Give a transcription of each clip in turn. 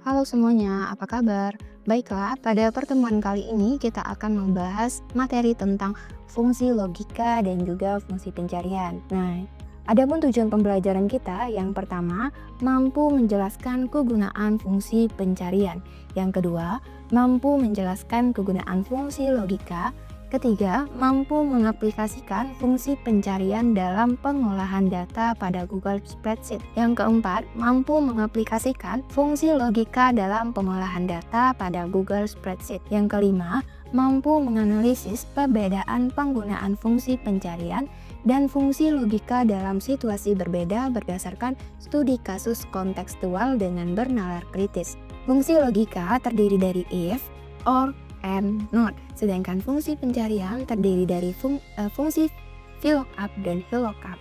Halo semuanya, apa kabar? Baiklah, pada pertemuan kali ini kita akan membahas materi tentang fungsi logika dan juga fungsi pencarian. Nah, adapun tujuan pembelajaran kita, yang pertama, mampu menjelaskan kegunaan fungsi pencarian. Yang kedua, mampu menjelaskan kegunaan fungsi logika. Ketiga, mampu mengaplikasikan fungsi pencarian dalam pengolahan data pada Google Spreadsheet. Yang keempat, mampu mengaplikasikan fungsi logika dalam pengolahan data pada Google Spreadsheet. Yang kelima, mampu menganalisis perbedaan penggunaan fungsi pencarian dan fungsi logika dalam situasi berbeda berdasarkan studi kasus kontekstual dengan bernalar kritis. Fungsi logika terdiri dari if, or, and not, sedangkan fungsi pencarian terdiri dari fungsi VLOOKUP dan HLOOKUP.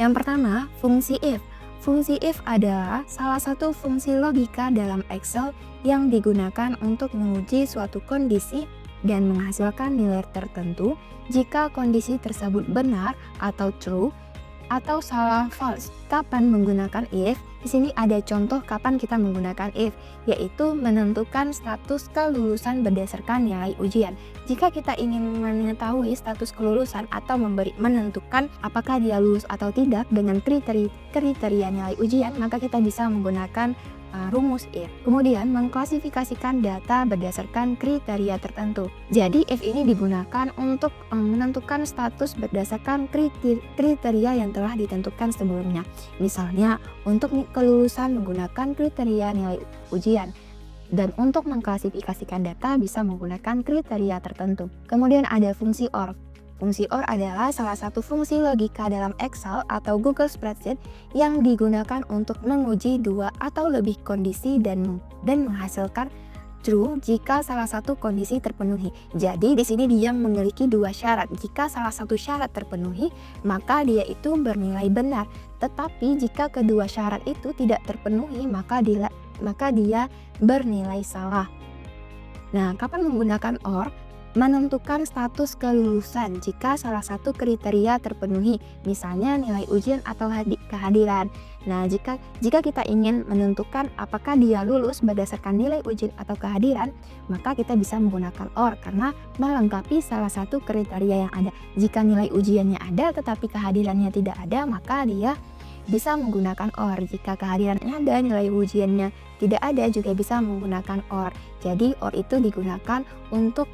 Yang pertama, fungsi if. Fungsi if adalah salah satu fungsi logika dalam Excel yang digunakan untuk menguji suatu kondisi dan menghasilkan nilai tertentu jika kondisi tersebut benar atau true atau salah false. Kapan menggunakan if? Di sini ada contoh kapan kita menggunakan if, yaitu menentukan status kelulusan berdasarkan nilai ujian. Jika kita ingin mengetahui status kelulusan atau menentukan apakah dia lulus atau tidak dengan kriteria nilai ujian, maka kita bisa menggunakan rumus if. Kemudian mengklasifikasikan data berdasarkan kriteria tertentu. Jadi if ini digunakan untuk menentukan status berdasarkan kriteria yang telah ditentukan sebelumnya. Misalnya untuk kelulusan menggunakan kriteria nilai ujian. Dan untuk mengklasifikasikan data bisa menggunakan kriteria tertentu. Kemudian ada fungsi OR. Fungsi OR adalah salah satu fungsi logika dalam Excel atau Google Spreadsheet yang digunakan untuk menguji dua atau lebih kondisi dan menghasilkan true jika salah satu kondisi terpenuhi. Jadi di sini dia memiliki dua syarat. Jika salah satu syarat terpenuhi, maka dia itu bernilai benar. Tetapi jika kedua syarat itu tidak terpenuhi, maka dia bernilai salah. Nah, kapan menggunakan OR? Menentukan status kelulusan jika salah satu kriteria terpenuhi, misalnya nilai ujian atau kehadiran. Nah, jika kita ingin menentukan apakah dia lulus berdasarkan nilai ujian atau kehadiran, maka kita bisa menggunakan OR karena melengkapi salah satu kriteria yang ada. Jika nilai ujiannya ada tetapi kehadirannya tidak ada, maka dia bisa menggunakan OR. Jika kehadirannya ada, nilai ujiannya tidak ada, juga bisa menggunakan OR. Jadi OR itu digunakan untuk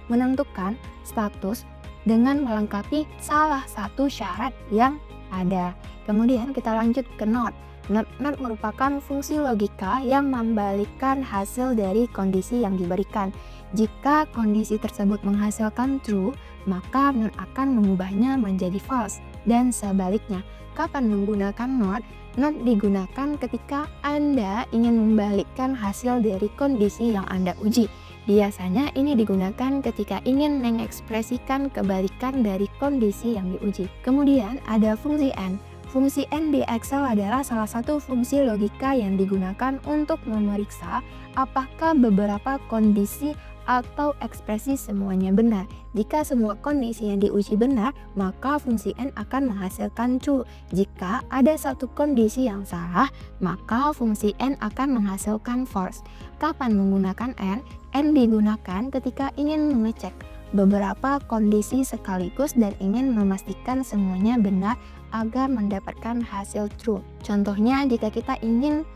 menentukan status dengan melengkapi salah satu syarat yang ada. Kemudian kita lanjut ke NOT. NOT merupakan fungsi logika yang membalikkan hasil dari kondisi yang diberikan. Jika kondisi tersebut menghasilkan true, maka NOT akan mengubahnya menjadi false. Dan sebaliknya, kapan menggunakan NOT? NOT digunakan ketika Anda ingin membalikkan hasil dari kondisi yang Anda uji. Biasanya ini digunakan ketika ingin mengekspresikan kebalikan dari kondisi yang diuji. Kemudian ada fungsi AND. Fungsi AND di Excel adalah salah satu fungsi logika yang digunakan untuk memeriksa apakah beberapa kondisi atau ekspresi semuanya benar. Jika semua kondisi yang diuji benar, maka fungsi AND akan menghasilkan true. Jika ada satu kondisi yang salah, maka fungsi AND akan menghasilkan false. Kapan menggunakan AND? AND digunakan ketika ingin mengecek beberapa kondisi sekaligus dan ingin memastikan semuanya benar agar mendapatkan hasil true. Contohnya, jika kita ingin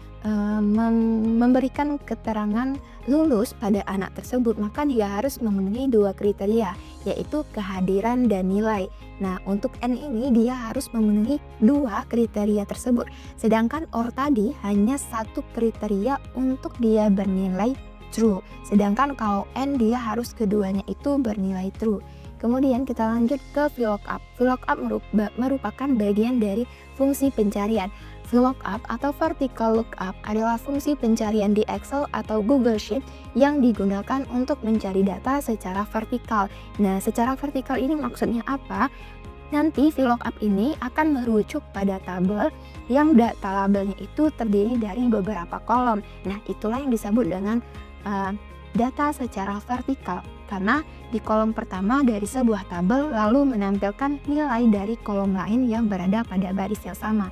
memberikan keterangan lulus pada anak tersebut, maka dia harus memenuhi dua kriteria, yaitu kehadiran dan nilai. Nah, untuk N ini dia harus memenuhi dua kriteria tersebut, sedangkan OR tadi hanya satu kriteria untuk dia bernilai true, sedangkan kalau N dia harus keduanya itu bernilai true. Kemudian kita lanjut ke VLOOKUP. VLOOKUP merupakan bagian dari fungsi pencarian. VLOOKUP atau Vertical Lookup adalah fungsi pencarian di Excel atau Google Sheet yang digunakan untuk mencari data secara vertikal. Nah, secara vertikal ini maksudnya apa? Nanti VLOOKUP ini akan merujuk pada tabel yang data labelnya itu terdiri dari beberapa kolom. Nah, itulah yang disebut dengan data secara vertikal, karena di kolom pertama dari sebuah tabel lalu menampilkan nilai dari kolom lain yang berada pada baris yang sama.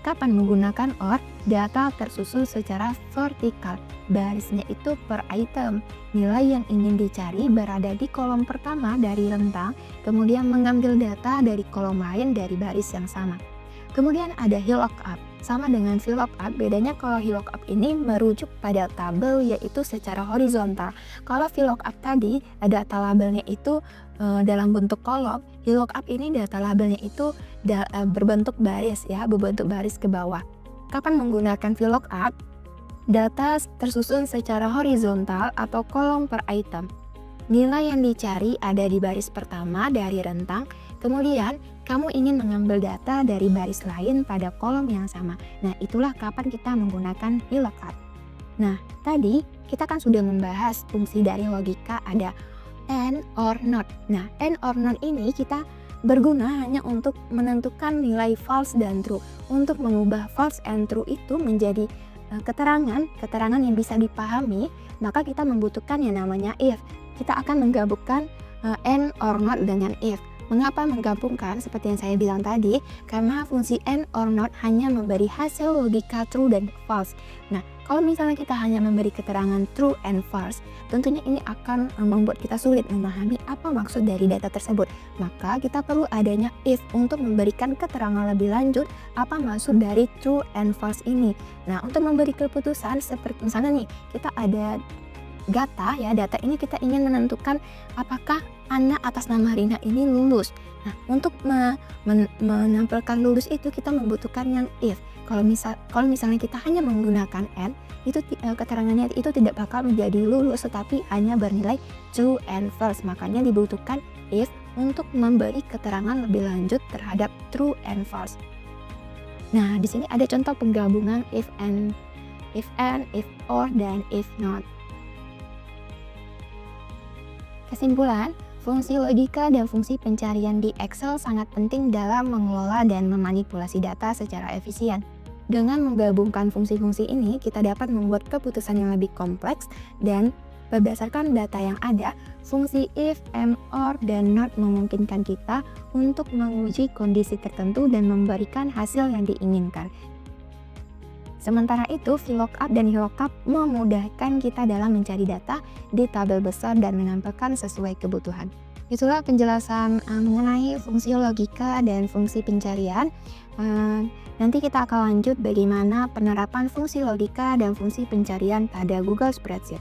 kapan menggunakan OR? Data tersusun secara vertikal, barisnya itu per item. Nilai yang ingin dicari berada di kolom pertama dari rentang, kemudian mengambil data dari kolom lain dari baris yang sama. Kemudian ada VLOOKUP. Sama dengan VLOOKUP, bedanya kalau VLOOKUP ini merujuk pada tabel yaitu secara horizontal. Kalau VLOOKUP tadi data labelnya itu dalam bentuk kolom, VLOOKUP ini data labelnya itu berbentuk baris ya, berbentuk baris ke bawah. Kapan menggunakan VLOOKUP? Data tersusun secara horizontal atau kolom per item. Nilai yang dicari ada di baris pertama dari rentang, kemudian kamu ingin mengambil data dari baris lain pada kolom yang sama. Nah, itulah kapan kita menggunakan VLOOKUP. Nah, tadi kita kan sudah membahas fungsi dari logika ada AND, OR, NOT. Nah, AND, OR, NOT ini kita berguna hanya untuk menentukan nilai false dan true. Untuk mengubah false and true itu menjadi keterangan yang bisa dipahami, maka kita membutuhkan yang namanya if. Kita akan menggabungkan AND, OR, NOT dengan if. Mengapa menggabungkan? Seperti yang saya bilang tadi, karena fungsi AND, OR, NOT hanya memberi hasil logika true dan false. Nah, kalau misalnya kita hanya memberi keterangan true and false, tentunya ini akan membuat kita sulit memahami apa maksud dari data tersebut. Maka kita perlu adanya if untuk memberikan keterangan lebih lanjut apa maksud dari true and false ini. Nah, untuk memberi keputusan seperti misalnya nih, kita ada data ini kita ingin menentukan apakah anak atas nama Rina ini lulus. Nah, untuk menampilkan lulus itu kita membutuhkan yang if. Kalau misalnya kita hanya menggunakan and, itu keterangannya itu tidak bakal menjadi lulus, tetapi hanya bernilai true and false. Makanya dibutuhkan if untuk memberi keterangan lebih lanjut terhadap true and false. Nah, di sini ada contoh penggabungan if and, if or, dan if not. Kesimpulan, fungsi logika dan fungsi pencarian di Excel sangat penting dalam mengelola dan memanipulasi data secara efisien. Dengan menggabungkan fungsi-fungsi ini, kita dapat membuat keputusan yang lebih kompleks dan berdasarkan data yang ada, fungsi if, and, or, dan not memungkinkan kita untuk menguji kondisi tertentu dan memberikan hasil yang diinginkan. Sementara itu, VLOOKUP dan VLOOKUP memudahkan kita dalam mencari data di tabel besar dan menampilkan sesuai kebutuhan. Itulah penjelasan mengenai fungsi logika dan fungsi pencarian. Nanti kita akan lanjut bagaimana penerapan fungsi logika dan fungsi pencarian pada Google Spreadsheet.